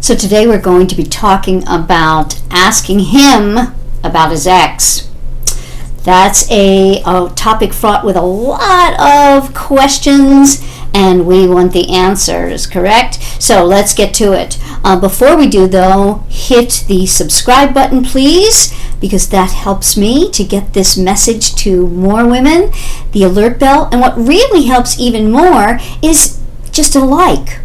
So today we're going to be talking about asking him about his ex. That's a topic fraught with a lot of questions, and we want the answers, correct? So let's get to it. Before we do, though, hit the subscribe button, please, because that helps me to get this message to more women, the alert bell, and what really helps even more is just a like.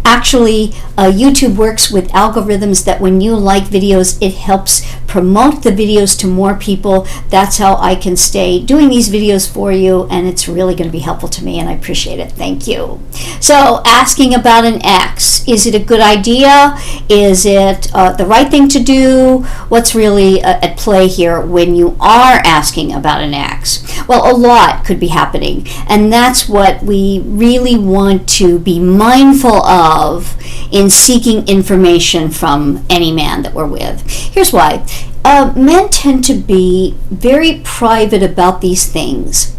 Actually, YouTube works with algorithms that when you like videos, it helps promote the videos to more people. That's how I can stay doing these videos for you, and it's really going to be helpful to me, and I appreciate it. Thank you. So, asking about an ex. Is it a good idea? Is it the right thing to do? What's really at play here when you are asking about an ex? Well, a lot could be happening, and that's what we really want to be mindful of in seeking information from any man that we're with. Here's why. Men tend to be very private about these things.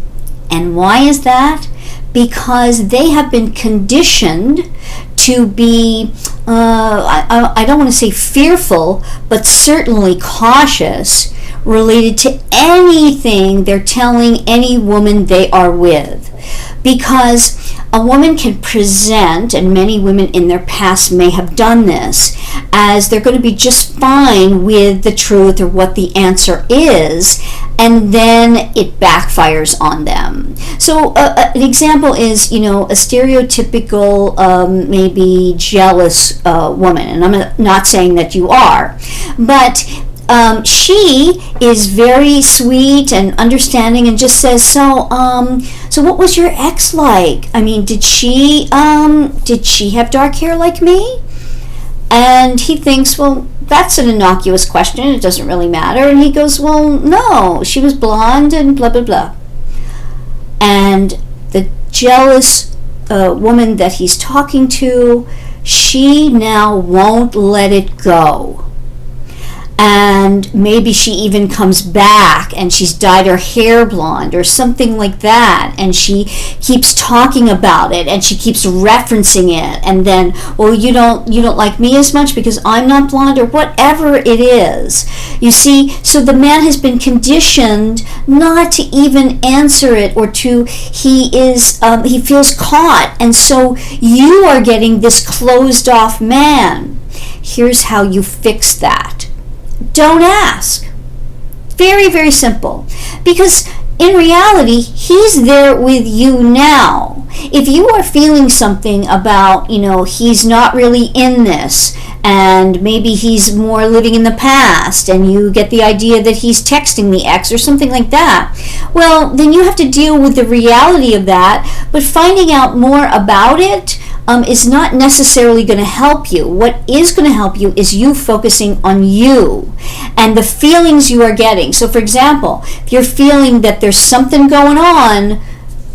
And why is that? Because they have been conditioned to be, I don't want to say fearful, but certainly cautious related to anything they're telling any woman they are with. Because a woman can present, and many women in their past may have done this, as they're going to be just fine with the truth or what the answer is, and then it backfires on them. So an example is, a stereotypical, maybe jealous woman, and I'm not saying that you are, but she is very sweet and understanding and just says, so what was your ex like? I mean, did she have dark hair like me? And he thinks, well, that's an innocuous question. It doesn't really matter. And he goes, well, no, she was blonde and blah, blah, blah. And the jealous woman that he's talking to, she now won't let it go. And maybe she even comes back and she's dyed her hair blonde or something like that, and she keeps talking about it and she keeps referencing it, and then, well, you don't like me as much because I'm not blonde, or whatever it is. You see, so the man has been conditioned not to even answer it, or he feels caught, and so you are getting this closed off man. Here's how you fix that. Don't ask. Very, very simple. Because in reality, he's there with you now. If you are feeling something about, he's not really in this, and maybe he's more living in the past, and you get the idea that he's texting the ex or something like that, well, then you have to deal with the reality of that, but finding out more about it is not necessarily going to help you. What is going to help you is you focusing on you and the feelings you are getting. So, for example, if you're feeling that there's something going on,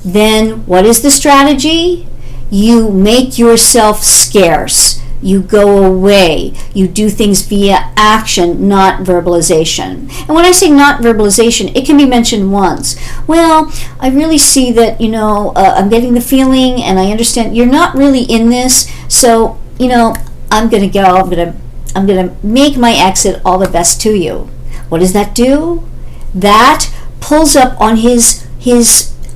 then what is the strategy? You make yourself scarce. You go away. You do things via action, not verbalization. And when I say not verbalization, it can be mentioned once. Well, I really see that, I'm getting the feeling, and I understand you're not really in this, so, I'm going to go. I'm going to make my exit all the best to you. What does that do? That pulls up on his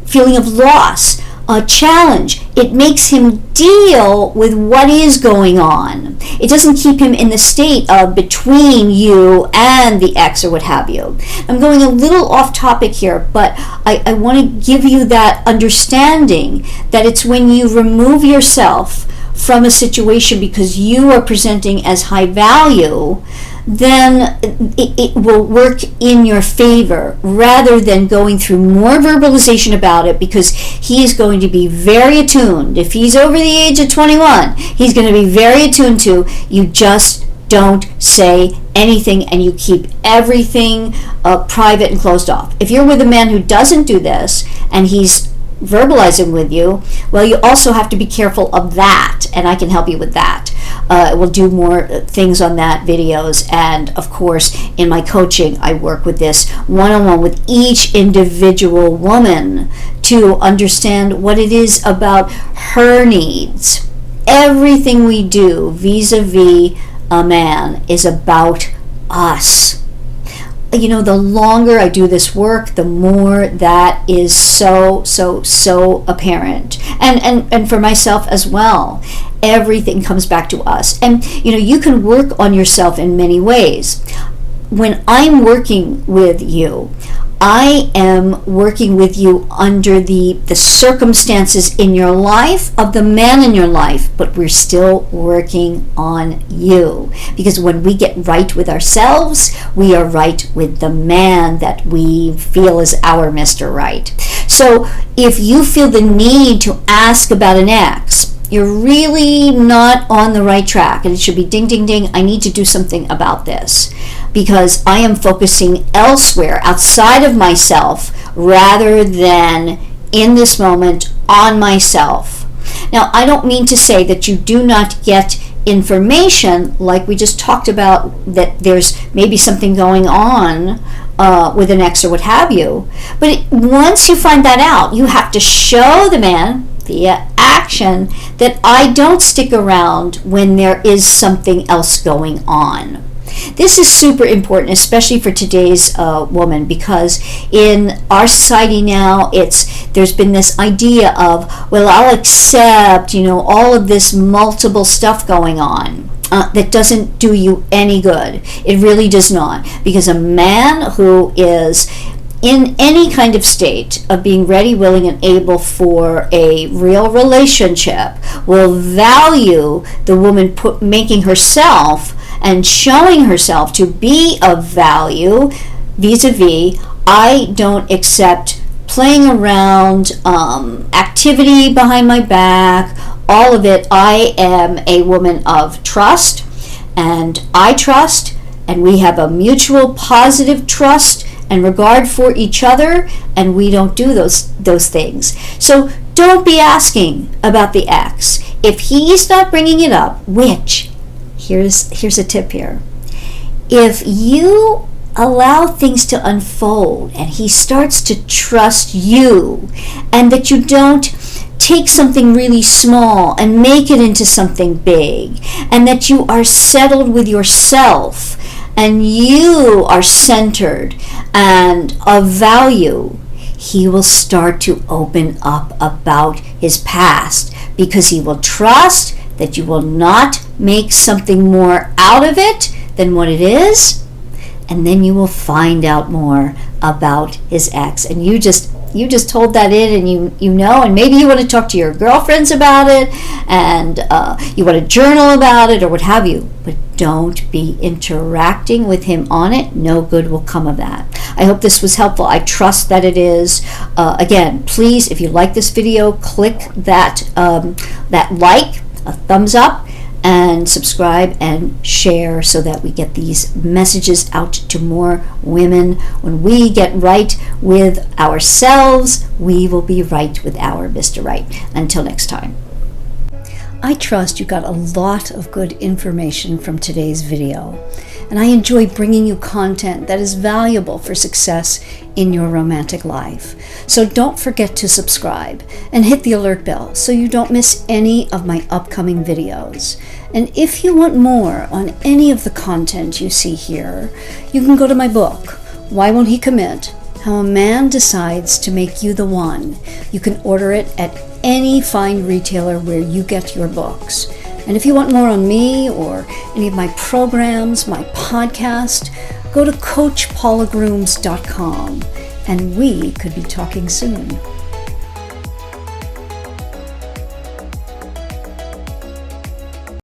feeling of loss, a challenge. It makes him deal with what is going on. It doesn't keep him in the state of between you and the ex or what have you. I'm going a little off topic here, but I want to give you that understanding that it's when you remove yourself from a situation because you are presenting as high value, then it will work in your favor rather than going through more verbalization about it, because he is going to be very attuned. If he's over the age of 21, he's going to be very attuned to you. Just don't say anything, and you keep everything private and closed off. If you're with a man who doesn't do this and he's verbalizing with you, well, you also have to be careful of that, and I can help you with that. We'll do more things on that videos, and of course in my coaching I work with this one-on-one with each individual woman to understand what it is about her needs. Everything we do vis-a-vis a man is about us. The longer I do this work, the more that is so apparent. And for myself as well. Everything comes back to us. And, you can work on yourself in many ways. When I'm working with you, I am working with you under the circumstances in your life of the man in your life, but we're still working on you. Because when we get right with ourselves, we are right with the man that we feel is our Mr. Right. So if you feel the need to ask about an ex, you're really not on the right track, and it should be ding, ding, ding, I need to do something about this, because I am focusing elsewhere outside of myself rather than in this moment on myself. Now, I don't mean to say that you do not get information like we just talked about, that there's maybe something going on with an ex or what have you, but once you find that out, you have to show the man via action that I don't stick around when there is something else going on. This is super important, especially for today's woman, because in our society now, there's been this idea of, well, I'll accept, all of this multiple stuff going on. That doesn't do you any good. It really does not, because a man who is in any kind of state of being ready, willing, and able for a real relationship will value the woman making herself and showing herself to be of value vis-a-vis, I don't accept playing around, activity behind my back, all of it. I am a woman of trust, and I trust, and we have a mutual positive trust and regard for each other, and we don't do those things. So don't be asking about the ex. If he's not bringing it up, which, here's a tip here. If you allow things to unfold and he starts to trust you, and that you don't take something really small and make it into something big, and that you are settled with yourself and you are centered and of value, he will start to open up about his past, because he will trust that you will not make something more out of it than what it is, and then you will find out more about his ex. And you just told that in, and you know, and maybe you want to talk to your girlfriends about it, and you want to journal about it or what have you, but don't be interacting with him on it. No good will come of that. I hope this was helpful. I trust that it is. Again, please, if you like this video, click that like, a thumbs up, and subscribe and share so that we get these messages out to more women. When we get right with ourselves, we will be right with our Mr. Right. Until next time. I trust you got a lot of good information from today's video, and I enjoy bringing you content that is valuable for success in your romantic life. So don't forget to subscribe and hit the alert bell so you don't miss any of my upcoming videos. And if you want more on any of the content you see here, you can go to my book, Why Won't He Commit? How a Man Decides to Make You the One. You can order it at any fine retailer where you get your books. And if you want more on me or any of my programs, my podcast, go to CoachPaulagrooms.com, and we could be talking soon.